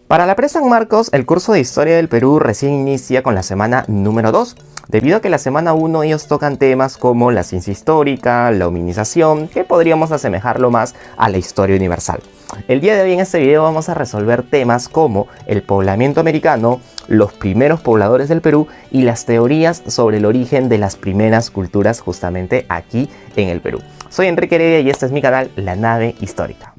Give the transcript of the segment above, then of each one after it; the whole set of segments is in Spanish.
Para la Pre San Marcos, el curso de Historia del Perú recién inicia con la semana número 2, debido a que la semana 1 ellos tocan temas como la ciencia histórica, la hominización, que podríamos asemejarlo más a la historia universal. El día de hoy en este video vamos a resolver temas como el poblamiento americano, los primeros pobladores del Perú y las teorías sobre el origen de las primeras culturas justamente aquí en el Perú. Soy Enrique Heredia y este es mi canal, La Nave Histórica.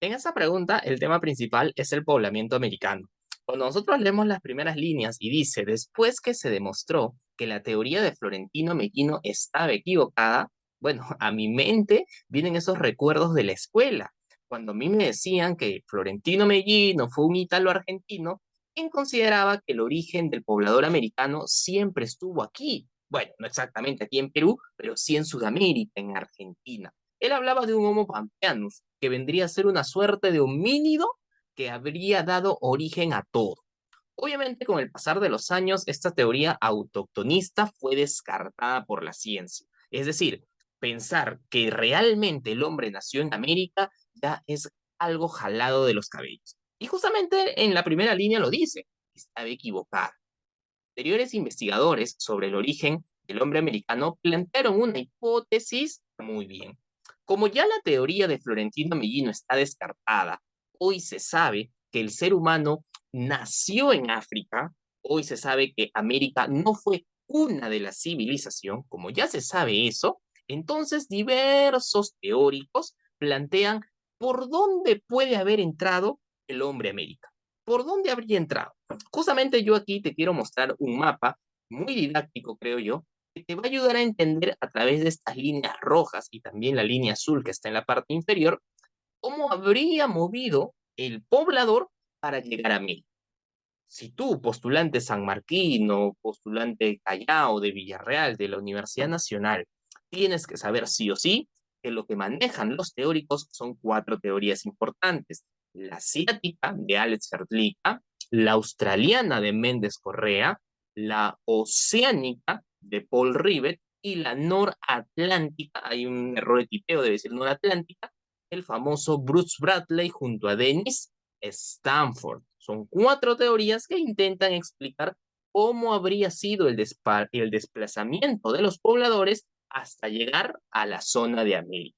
En esta pregunta, el tema principal es el poblamiento americano. Cuando nosotros leemos las primeras líneas y dice, después que se demostró que la teoría de Florentino Mellino estaba equivocada, bueno, a mi mente vienen esos recuerdos de la escuela, cuando a mí me decían que Florentino Mellino fue un ítalo-argentino, quien consideraba que el origen del poblador americano siempre estuvo aquí. Bueno, no exactamente aquí en Perú, pero sí en Sudamérica, en Argentina. Él hablaba de un Homo pampeanus, que vendría a ser una suerte de homínido que habría dado origen a todo. Obviamente, con el pasar de los años, esta teoría autoctonista fue descartada por la ciencia. Es decir, pensar que realmente el hombre nació en América ya es algo jalado de los cabellos. Y justamente en la primera línea lo dice, estaba equivocada. Anteriores investigadores sobre el origen del hombre americano plantearon una hipótesis muy bien. Como ya la teoría de Florentino Mellino está descartada, hoy se sabe que el ser humano nació en África, hoy se sabe que América no fue cuna de la civilización, como ya se sabe eso, entonces diversos teóricos plantean por dónde puede haber entrado el hombre a América. ¿Por dónde habría entrado? Justamente yo aquí te quiero mostrar un mapa muy didáctico, creo yo, que te va a ayudar a entender a través de estas líneas rojas y también la línea azul que está en la parte inferior, cómo habría movido el poblador para llegar a mí. Si tú, postulante sanmarquino, postulante Callao, de Villarreal, de la Universidad Nacional, tienes que saber sí o sí que lo que manejan los teóricos son cuatro teorías importantes. La asiática de Alex Hertlika, la australiana de Méndez Correa, la oceánica de Paul Rivet y la noratlántica, hay un error de tipeo, debe decir noratlántica, el famoso Bruce Bradley junto a Dennis Stanford. Son cuatro teorías que intentan explicar cómo habría sido el desplazamiento de los pobladores hasta llegar a la zona de América.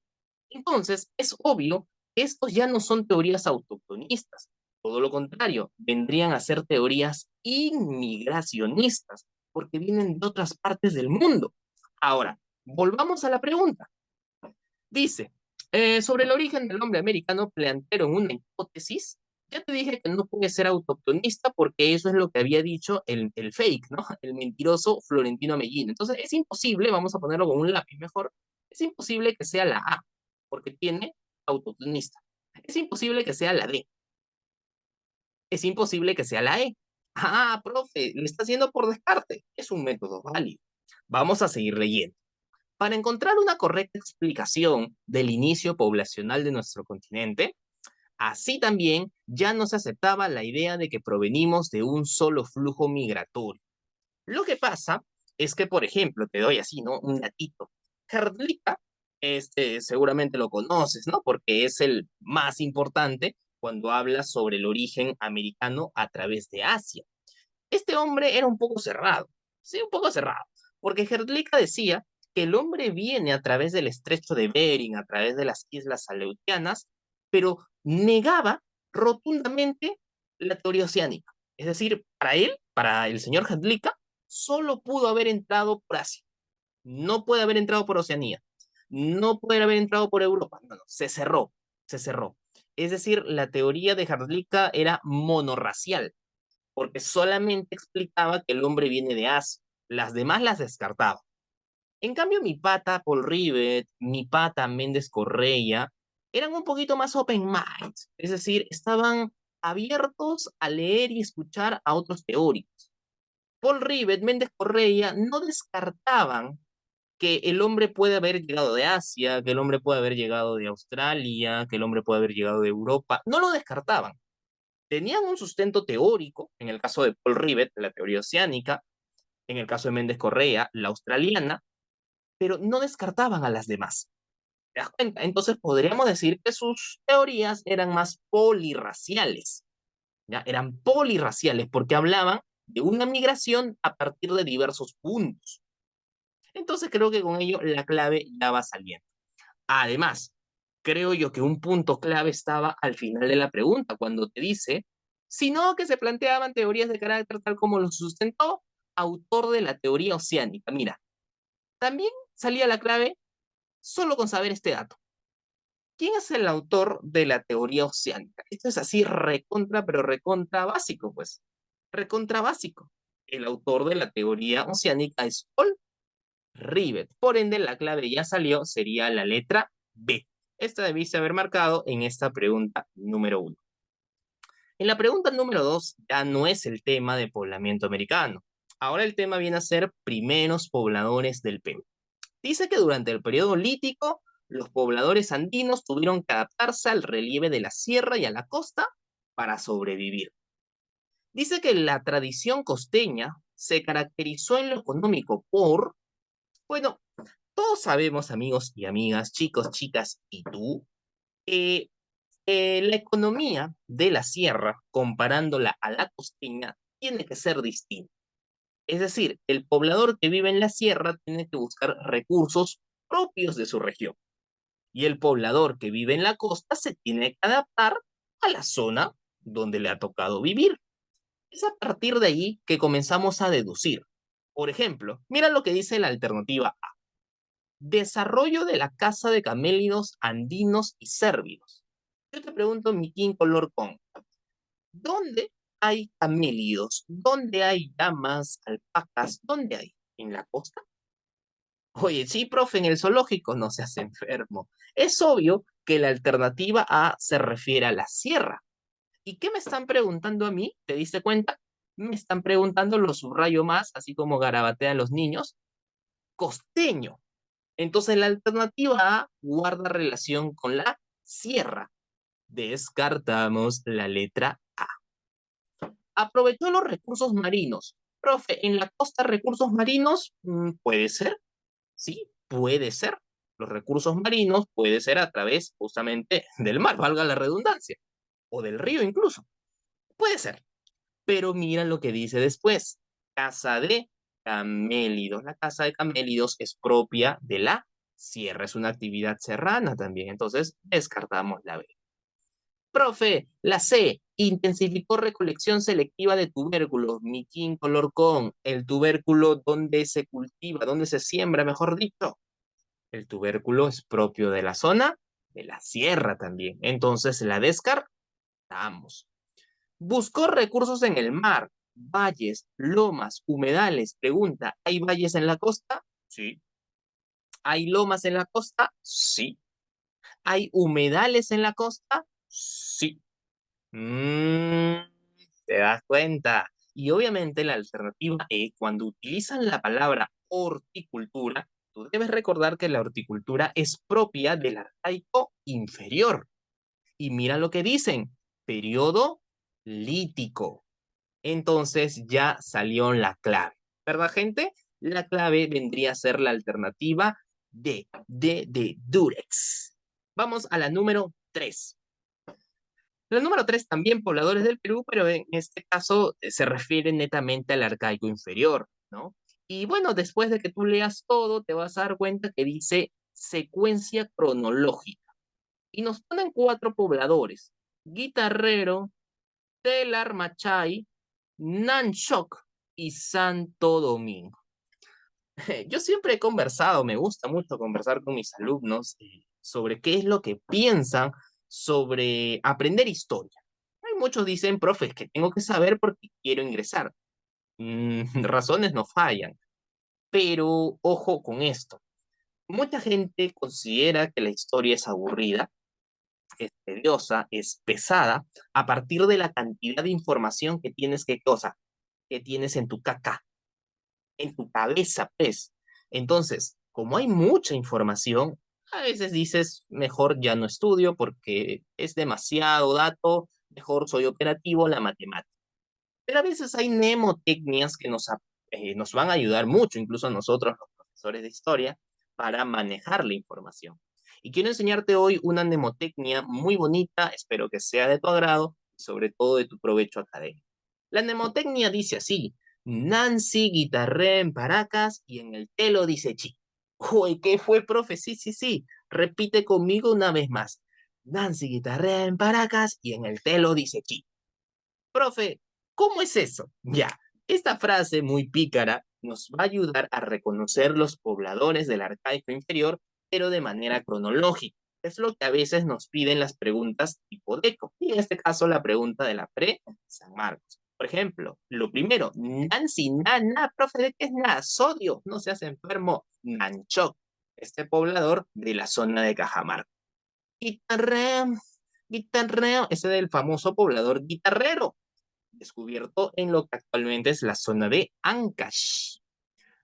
Entonces, es obvio que estos ya no son teorías autoctonistas. Todo lo contrario, vendrían a ser teorías inmigracionistas, porque vienen de otras partes del mundo. Ahora, volvamos a la pregunta. Dice, sobre el origen del hombre americano plantearon una hipótesis. Ya te dije que no puede ser autoctonista porque eso es lo que había dicho el fake, ¿no? El mentiroso Florentino Mellino. Entonces es imposible, vamos a ponerlo con un lápiz mejor, es imposible que sea la A, porque tiene autoctonista. Es imposible que sea la D. Es imposible que sea la E. Ah, profe, lo está haciendo por descarte. Es un método válido. Vamos a seguir leyendo. Para encontrar una correcta explicación del inicio poblacional de nuestro continente, así también ya no se aceptaba la idea de que provenimos de un solo flujo migratorio. Lo que pasa es que, por ejemplo, te doy así, ¿no? Un datito. Hrdlicka, seguramente lo conoces, ¿no? Porque es el más importante cuando habla sobre el origen americano a través de Asia. Este hombre era un poco cerrado, sí, un poco cerrado, porque Hrdlicka decía que el hombre viene a través del estrecho de Bering, a través de las islas Aleutianas, pero negaba rotundamente la teoría oceánica. Es decir, para él, para el señor Hrdlicka, solo pudo haber entrado por Asia, no puede haber entrado por Oceanía, no puede haber entrado por Europa, no, no, se cerró, se cerró. Es decir, la teoría de Hrdlicka era monorracial, porque solamente explicaba que el hombre viene de Asia. Las demás las descartaba. En cambio, mi pata Paul Rivet, mi pata Méndez Correa, eran un poquito más open mind, es decir, estaban abiertos a leer y escuchar a otros teóricos. Paul Rivet, Méndez Correa no descartaban que el hombre puede haber llegado de Asia, que el hombre puede haber llegado de Australia, que el hombre puede haber llegado de Europa. No lo descartaban. Tenían un sustento teórico, en el caso de Paul Rivet, la teoría oceánica, en el caso de Méndez Correa, la australiana, pero no descartaban a las demás. ¿Te das cuenta? Entonces podríamos decir que sus teorías eran más polirraciales, ¿ya? Eran polirraciales porque hablaban de una migración a partir de diversos puntos. Entonces creo que con ello la clave ya va saliendo. Además, creo yo que un punto clave estaba al final de la pregunta, cuando te dice, sino que se planteaban teorías de carácter tal como lo sustentó autor de la teoría oceánica. Mira, también salía la clave solo con saber este dato. ¿Quién es el autor de la teoría oceánica? Esto es así recontra, pero recontra básico, pues. Recontra básico. El autor de la teoría oceánica es Paul Rivet. Por ende, la clave ya salió, sería la letra B. Esta debiste haber marcado en esta pregunta número 1. En la pregunta número 2 ya no es el tema de poblamiento americano. Ahora el tema viene a ser primeros pobladores del Perú. Dice que durante el periodo lítico, los pobladores andinos tuvieron que adaptarse al relieve de la sierra y a la costa para sobrevivir. Dice que la tradición costeña se caracterizó en lo económico por, bueno, todos sabemos, amigos y amigas, chicos, chicas y tú, que la economía de la sierra, comparándola a la costeña, tiene que ser distinta. Es decir, el poblador que vive en la sierra tiene que buscar recursos propios de su región. Y el poblador que vive en la costa se tiene que adaptar a la zona donde le ha tocado vivir. Es a partir de ahí que comenzamos a deducir. Por ejemplo, mira lo que dice la alternativa A. Desarrollo de la caza de camélidos andinos y cérvidos. Yo te pregunto, Miquín Color con, ¿dónde hay camélidos? ¿Dónde hay llamas, alpacas? ¿Dónde hay? ¿En la costa? Oye, sí, profe, en el zoológico no se hace enfermo. Es obvio que la alternativa A se refiere a la sierra. ¿Y qué me están preguntando a mí? ¿Te diste cuenta? Me están preguntando, lo subrayo más, así como garabatean los niños, costeño. Entonces la alternativa A guarda relación con la sierra. Descartamos la letra A. Aprovechó los recursos marinos. Profe, ¿en la costa recursos marinos? Puede ser, sí, puede ser. Los recursos marinos puede ser a través justamente del mar, valga la redundancia, o del río incluso. Puede ser. Pero mira lo que dice después. Caza de camélidos. La caza de camélidos es propia de la sierra, es una actividad serrana también. Entonces, descartamos la B. Profe, la C, intensificó recolección selectiva de tubérculos. Miquín color con, el tubérculo donde se cultiva, donde se siembra, mejor dicho. El tubérculo es propio de la zona, de la sierra también. Entonces la descartamos. Buscó recursos en el mar, valles, lomas, humedales. Pregunta, ¿hay valles en la costa? Sí. ¿Hay lomas en la costa? Sí. ¿Hay humedales en la costa? Sí. Mm, ¿Te das cuenta? Y obviamente la alternativa E, cuando utilizan la palabra horticultura, tú debes recordar que la horticultura es propia del arcaico inferior. Y mira lo que dicen, periodo lítico. Entonces ya salió la clave. ¿Verdad, gente? La clave vendría a ser la alternativa de Durex. Vamos a la número 3. La número 3 también pobladores del Perú, pero en este caso se refiere netamente al arcaico inferior, ¿no? Y bueno, después de que tú leas todo, te vas a dar cuenta que dice secuencia cronológica. Y nos ponen cuatro pobladores: Guitarrero, Telar Machay, Nanchok y Santo Domingo. Yo siempre he conversado, me gusta mucho conversar con mis alumnos sobre qué es lo que piensan sobre aprender historia. Hay muchos dicen, profe, es que tengo que saber porque quiero ingresar. Razones no fallan, pero ojo con esto. Mucha gente considera que la historia es aburrida, es tediosa, es pesada, a partir de la cantidad de información que tienes que que tienes en tu caca, en tu cabeza, pues. Entonces, como hay mucha información, a veces dices, mejor ya no estudio porque es demasiado dato, mejor soy operativo en la matemática. Pero a veces hay mnemotecnias que nos van a ayudar mucho, incluso a nosotros, los profesores de historia, para manejar la información. Y quiero enseñarte hoy una mnemotecnia muy bonita, espero que sea de tu agrado y sobre todo de tu provecho académico. La mnemotecnia dice así: Nancy guitarrea en Paracas y en el telo dice chi. Uy, ¿qué fue, profe? Sí, sí, sí. Repite conmigo una vez más. Nancy guitarrea en Paracas y en el telo dice chi. Profe, ¿cómo es eso? Ya, esta frase muy pícara nos va a ayudar a reconocer los pobladores del arcaico inferior, pero de manera cronológica. Es lo que a veces nos piden las preguntas tipo DECO, y en este caso la pregunta de la pre-San Marcos. Por ejemplo, lo primero, Nancy, profe, ¿de qué es nada? Sodio, no seas enfermo, Nanchoc, este poblador de la zona de Cajamarca. Guitarreo, guitarreo, ese del famoso poblador guitarrero descubierto en lo que actualmente es la zona de Ancash.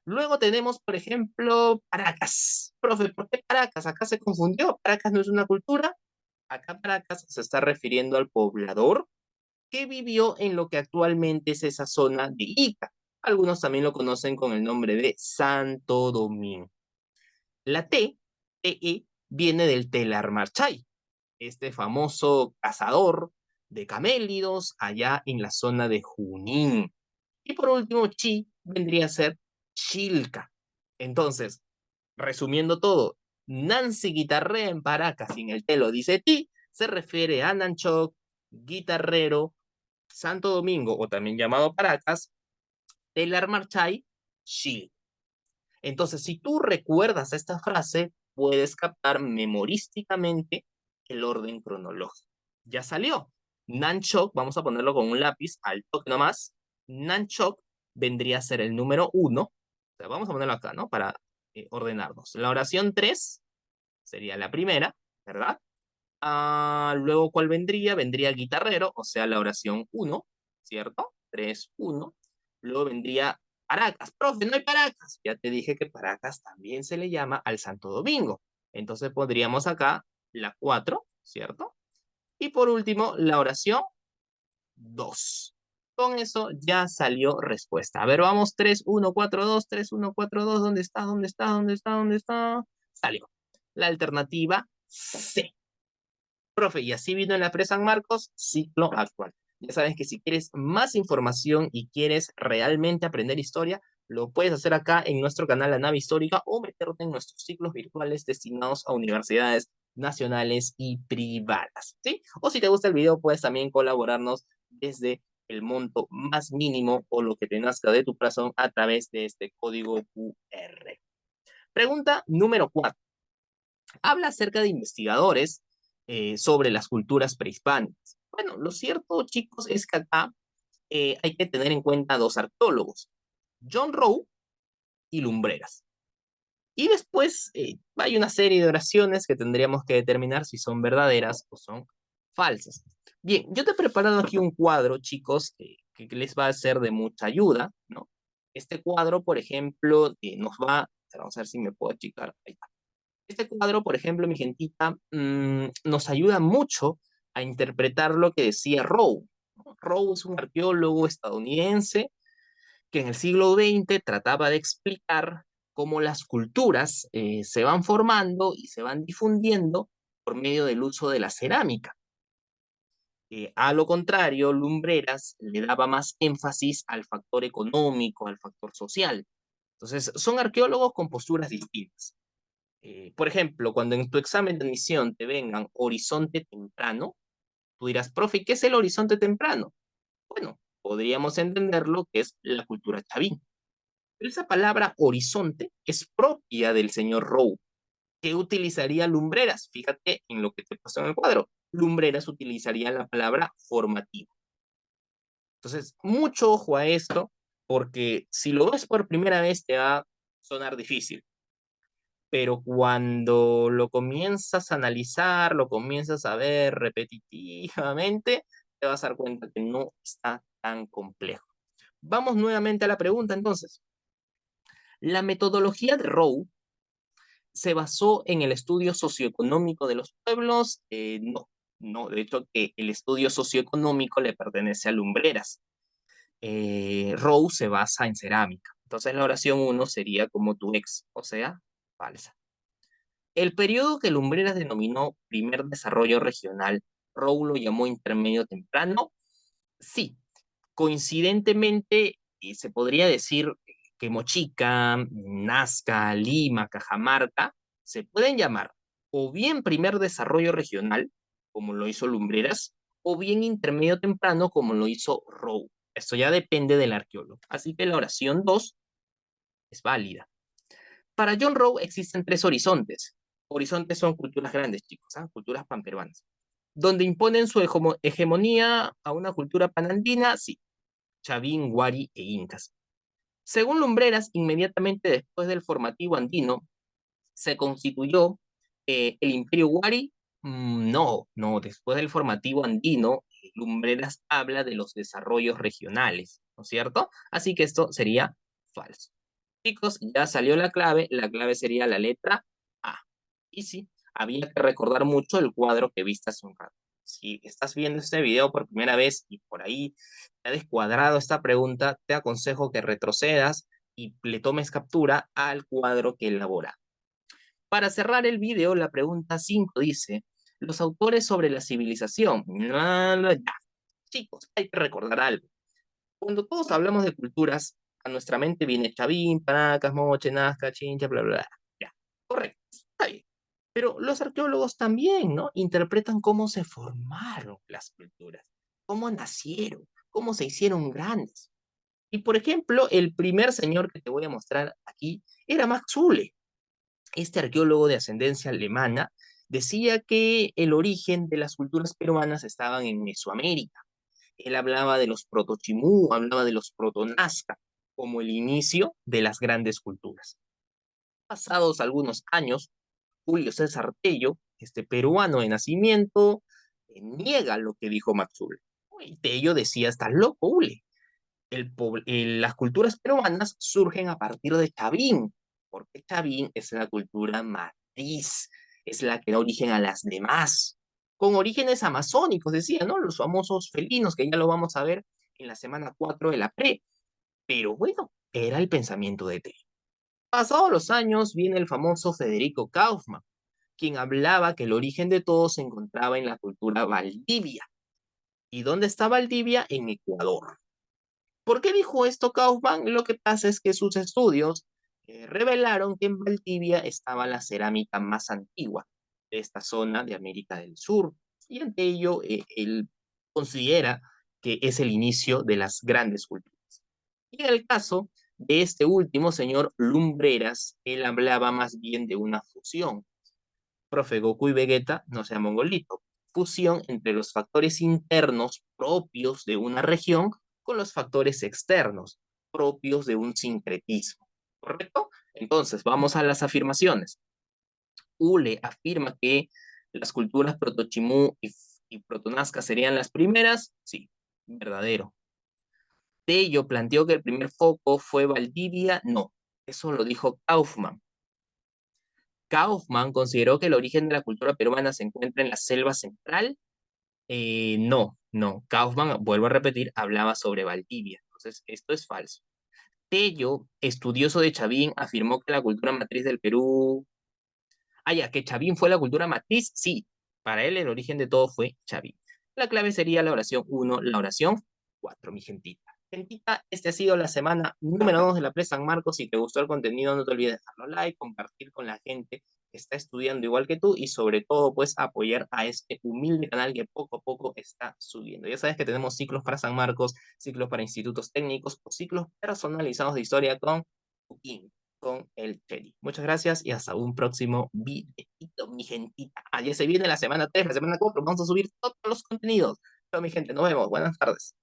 Luego tenemos, por ejemplo, Paracas. Profe, ¿por qué Paracas? Acá se confundió. Paracas no es una cultura. Acá Paracas se está refiriendo al poblador que vivió en lo que actualmente es esa zona de Ica. Algunos también lo conocen con el nombre de Santo Domingo. La T, TE, viene del Telar Marchay, este famoso cazador de camélidos allá en la zona de Junín. Y por último, chi vendría a ser Chilca. Entonces, resumiendo todo, Nancy guitarrea en Paracas y en el telo dice ti, se refiere a Nanchoc, guitarrero, Santo Domingo, o también llamado Paracas, Telar Marchay, Chil. Entonces, si tú recuerdas esta frase, puedes captar memorísticamente el orden cronológico. Ya salió. Nanchok, vamos a ponerlo con un lápiz al toque nomás. Nanchok vendría a ser el número 1. O sea, vamos a ponerlo acá, ¿no? Para ordenarnos. La oración 3 sería la primera, ¿verdad? Luego, ¿cuál vendría? Vendría guitarrero, o sea, la oración 1, ¿cierto? 3 1. Luego vendría Paracas. Profe, no hay Paracas. Ya te dije que Paracas también se le llama al Santo Domingo. Entonces pondríamos acá la 4, ¿cierto? Y por último, la oración 2. Con eso ya salió respuesta. A ver, vamos, 3 1 4 2 3 1 4 2. ¿Dónde está? ¿Dónde está? ¿Dónde está? ¿Dónde está? Salió. La alternativa C. Profe, y así vino en la Pre-San Marcos, ciclo actual. Ya sabes que si quieres más información y quieres realmente aprender historia, lo puedes hacer acá en nuestro canal La Nave Histórica o meterte en nuestros ciclos virtuales destinados a universidades nacionales y privadas, ¿sí? O si te gusta el video, puedes también colaborarnos desde el monto más mínimo o lo que te nazca de tu corazón a través de este código QR. Pregunta número 4. Habla acerca de investigadores sobre las culturas prehispánicas. Bueno, lo cierto, chicos, es que acá hay que tener en cuenta dos arqueólogos, John Rowe y Lumbreras. Y después hay una serie de oraciones que tendríamos que determinar si son verdaderas o son falsas. Bien, yo te he preparado aquí un cuadro, chicos, que les va a ser de mucha ayuda, ¿no? Este cuadro, por ejemplo, nos va, vamos a ver si me puedo achicar, ahí está. Este cuadro, por ejemplo, mi gentita, nos ayuda mucho a interpretar lo que decía Rowe, ¿no? Rowe es un arqueólogo estadounidense que en el siglo XX trataba de explicar cómo las culturas se van formando y se van difundiendo por medio del uso de la cerámica. A lo contrario, Lumbreras le daba más énfasis al factor económico, al factor social. Entonces, son arqueólogos con posturas distintas. Por ejemplo, cuando en tu examen de admisión te vengan horizonte temprano, tú dirás, profe, ¿qué es el horizonte temprano? Bueno, podríamos entenderlo que es la cultura chavín. Pero esa palabra horizonte es propia del señor Rowe, que utilizaría lumbreras. Fíjate en lo que te pasó en el cuadro. Lumbreras utilizaría la palabra formativa. Entonces, mucho ojo a esto, porque si lo ves por primera vez te va a sonar difícil, pero cuando lo comienzas a analizar, lo comienzas a ver repetitivamente, te vas a dar cuenta que no está tan complejo. Vamos nuevamente a la pregunta entonces. La metodología de Rowe ¿Se basó en el estudio socioeconómico de los pueblos? No, no. De hecho, el estudio socioeconómico le pertenece a Lumbreras. Rowe se basa en cerámica. Entonces la oración uno sería como tu ex, o sea, falsa. El periodo que Lumbreras denominó primer desarrollo regional, Rowe lo llamó intermedio temprano. Sí, coincidentemente se podría decir que Mochica, Nazca, Lima, Cajamarca se pueden llamar o bien primer desarrollo regional, como lo hizo Lumbreras, o bien intermedio temprano, como lo hizo Rowe. Esto ya depende del arqueólogo. Así que la oración 2 es válida. Para John Rowe existen tres horizontes. Horizontes son culturas grandes, chicos, ¿ah? Culturas panperuanas. Donde imponen su hegemonía a una cultura panandina, sí, Chavín, Wari e Incas. Según Lumbreras, inmediatamente después del formativo andino, se constituyó el Imperio Wari. No, no, después del formativo andino, Lumbreras habla de los desarrollos regionales, ¿no es cierto? Así que esto sería falso. Chicos, ya salió la clave sería la letra A. Y sí, había que recordar mucho el cuadro que viste hace un rato. Si estás viendo este video por primera vez y por ahí te ha descuadrado esta pregunta, te aconsejo que retrocedas y le tomes captura al cuadro que elabora. Para cerrar el video, la pregunta 5 dice, los autores sobre la civilización. Ya. Chicos, hay que recordar algo. Cuando todos hablamos de culturas, a nuestra mente viene Chavín, Paracas, Moche, Nazca, Chincha, bla, bla, bla. Ya, correcto, está bien. Pero los arqueólogos también, ¿no? Interpretan cómo se formaron las culturas, cómo nacieron, cómo se hicieron grandes. Y por ejemplo, el primer señor que te voy a mostrar aquí era Max Uhle. Este arqueólogo de ascendencia alemana decía que el origen de las culturas peruanas estaban en Mesoamérica. Él hablaba de los protochimú, hablaba de los protonazca, como el inicio de las grandes culturas. Pasados algunos años, Julio César Tello, este peruano de nacimiento, niega lo que dijo Maxul. Y Tello decía, estás loco, Ule. Las culturas peruanas surgen a partir de Chavín, porque Chavín es la cultura matriz, es la que da origen a las demás, con orígenes amazónicos, decía, ¿no? Los famosos felinos, que ya lo vamos a ver en la semana 4 de la pre. Pero bueno, era el pensamiento de Tello. Pasados los años, viene el famoso Federico Kaufmann, quien hablaba que el origen de todo se encontraba en la cultura valdivia. ¿Y dónde está Valdivia? En Ecuador. ¿Por qué dijo esto Kaufmann? Lo que pasa es que sus estudios revelaron que en Valdivia estaba la cerámica más antigua de esta zona de América del Sur. Y ante ello, él considera que es el inicio de las grandes culturas. Y en el caso de este último señor Lumbreras, él hablaba más bien de una fusión. Profe, Goku y Vegeta no sean mongolito. Fusión entre los factores internos propios de una región con los factores externos propios de un sincretismo. ¿Correcto? Entonces, vamos a las afirmaciones. Ule afirma que las culturas protochimú y protonazca serían las primeras. Sí, verdadero. Tello planteó que el primer foco fue Valdivia. No, eso lo dijo Kaufmann. Kaufmann consideró que el origen de la cultura peruana se encuentra en la selva central. No, no. Kaufmann, vuelvo a repetir, hablaba sobre Valdivia. Entonces, esto es falso. Tello, estudioso de Chavín, afirmó que la cultura matriz del Perú. Ah, ya, que Chavín fue la cultura matriz. Sí, para él el origen de todo fue Chavín. La clave sería la oración uno, la oración 4, mi gentita. Gentita, este ha sido la semana número 2 de la Pre San Marcos. Si te gustó el contenido, no te olvides dejarlo like, compartir con la gente que está estudiando igual que tú y sobre todo, pues, apoyar a este humilde canal que poco a poco está subiendo. Ya sabes que tenemos ciclos para San Marcos, ciclos para institutos técnicos o ciclos personalizados de historia con el Cheli. Muchas gracias y hasta un próximo videito, mi gentita. Ah, ya se viene la semana 3, la semana 4, vamos a subir todos los contenidos. Pero mi gente, nos vemos. Buenas tardes.